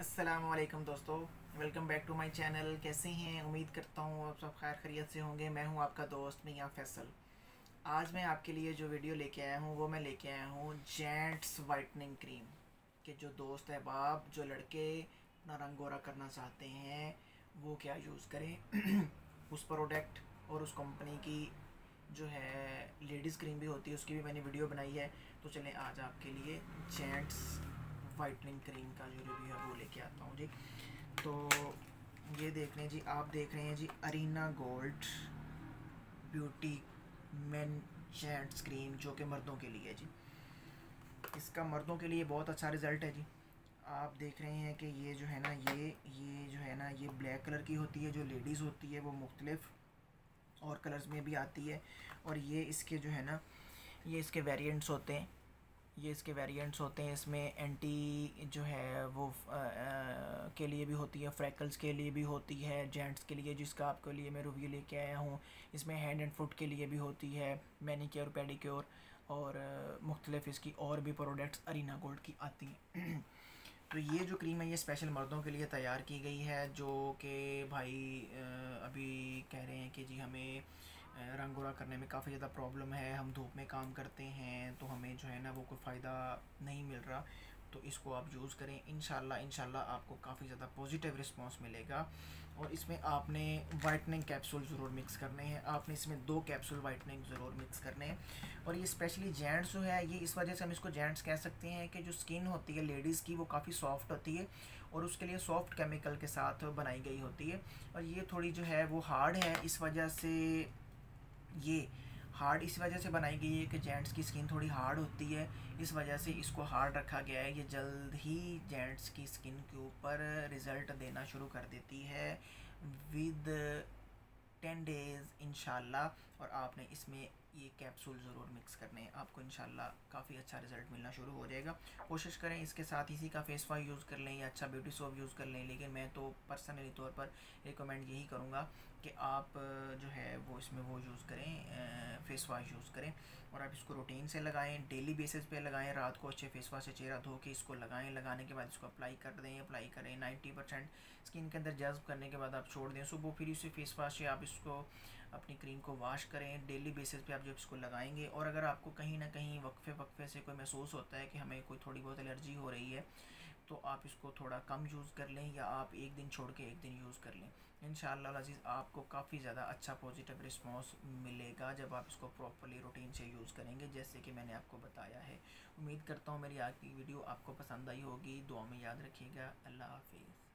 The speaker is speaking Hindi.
अस्सलामुअलैकुम दोस्तों, welcome back to my channel. कैसे हैं? उम्मीद करता हूँ आप सब खैर खैरियत से होंगे। मैं हूँ आपका दोस्त मियां फैसल। आज मैं आपके लिए जो वीडियो लेके आया हूँ वो मैं लेके आया हूँ जेंट्स वाइटनिंग क्रीम के जो दोस्त अहबाब जो लड़के अपना रंग गोरा करना चाहते हैं वो क्या यूज़ करें। उस प्रोडक्ट और उस कंपनी की जो है लेडीज़ क्रीम भी होती है उसकी भी मैंने वीडियो बनाई है। तो चलें आज आपके लिए जेंट्स वाइटनिंग क्रीम का जो रिव्यू है वो लेके आता हूँ जी। तो ये देख लें जी, आप देख रहे हैं जी Arena gold beauty men gents cream जो कि मर्दों के लिए है जी। इसका मर्दों के लिए बहुत अच्छा रिज़ल्ट है जी। आप देख रहे हैं कि ये जो है ना ये जो है ना ये ब्लैक कलर की होती है। जो लेडीज़ होती है वो मुख्तलिफ़ और कलर्स में भी आती है। और ये इसके जो है ना ये इसके वेरिएंट्स होते हैं। इसमें एंटी जो है वो के लिए भी होती है, फ्रैकल्स के लिए भी होती है, जेंट्स के लिए जिसका आपके लिए मैं रिव्यू लेके आया हूँ। इसमें हैंड एंड फुट के लिए भी होती है, मैनीक्योर पेडिक्योर और मुख्तलिफ इसकी और भी प्रोडक्ट्स अरीना गोल्ड की आती हैं। तो ये जो क्रीम है ये स्पेशल मर्दों के लिए तैयार की गई है जो कि भाई अभी कह रहे हैं कि जी हमें रंग गोरा करने में काफ़ी ज़्यादा प्रॉब्लम है, हम धूप में काम करते हैं तो हमें जो है ना वो कोई फ़ायदा नहीं मिल रहा। तो इसको आप यूज़ करें, इंशाल्लाह आपको काफ़ी ज़्यादा पॉजिटिव रिस्पांस मिलेगा। और इसमें आपने वाइटनिंग कैप्सूल ज़रूर मिक्स करने हैं। आपने इसमें 2 कैप्सूल वाइटनिंग ज़रूर मिक्स करने हैं। और ये स्पेशली जेंट्स जो है ये इस वजह से हम इसको जेंट्स कह सकते हैं कि जो स्किन होती है लेडीज़ की वो काफ़ी सॉफ्ट होती है और उसके लिए सॉफ्ट केमिकल के साथ बनाई गई होती है। और ये थोड़ी जो है वो हार्ड है, इस वजह से ये हार्ड इस वजह से बनाई गई है कि जेंट्स की स्किन थोड़ी हार्ड होती है, इस वजह से इसको हार्ड रखा गया है। ये जल्द ही जेंट्स की स्किन के ऊपर रिज़ल्ट देना शुरू कर देती है विद 10 डेज़ इंशाल्लाह। और आपने इसमें ये कैप्सूल ज़रूर मिक्स करने हैं, आपको इंशाल्लाह काफ़ी अच्छा रिज़ल्ट मिलना शुरू हो जाएगा। कोशिश करें इसके साथ इसी का फेस वॉश यूज़ कर लें या अच्छा ब्यूटी सोप यूज़ कर लें, लेकिन मैं तो पर्सनली तौर पर रिकमेंड यही करूँगा कि आप जो है वो इसमें वो यूज़ करें, फेस वॉश यूज़ करें। और आप इसको रूटीन से लगाएं, डेली बेसिस पे लगाएं। रात को अच्छे फेस वॉश से चेहरा धो के इसको लगाएं, लगाने के बाद इसको अप्लाई कर दें, अप्लाई करें 90% स्किन के अंदर जज्ब करने के बाद आप छोड़ दें। सुबह फिर इसी फेस वॉश से आप इसको अपनी क्रीम को वॉश करें। डेली बेसिस पे आप जब इसको लगाएंगे और अगर आपको कहीं ना कहीं वक्फे से कोई महसूस होता है कि हमें कोई थोड़ी बहुत एलर्जी हो रही है तो आप इसको थोड़ा कम यूज़ कर लें या आप एक दिन छोड़ के एक दिन यूज़ कर लें। इंशाअल्लाह अज़ीज़ आपको काफ़ी ज़्यादा अच्छा पॉजिटिव रिस्पॉन्स मिलेगा जब आप इसको प्रॉपर्ली रूटीन से यूज़ करेंगे, जैसे कि मैंने आपको बताया है। उम्मीद करता हूँ मेरी आज की वीडियो आपको पसंद आई होगी। दुआ में याद रखिएगा। अल्लाह हाफिज़।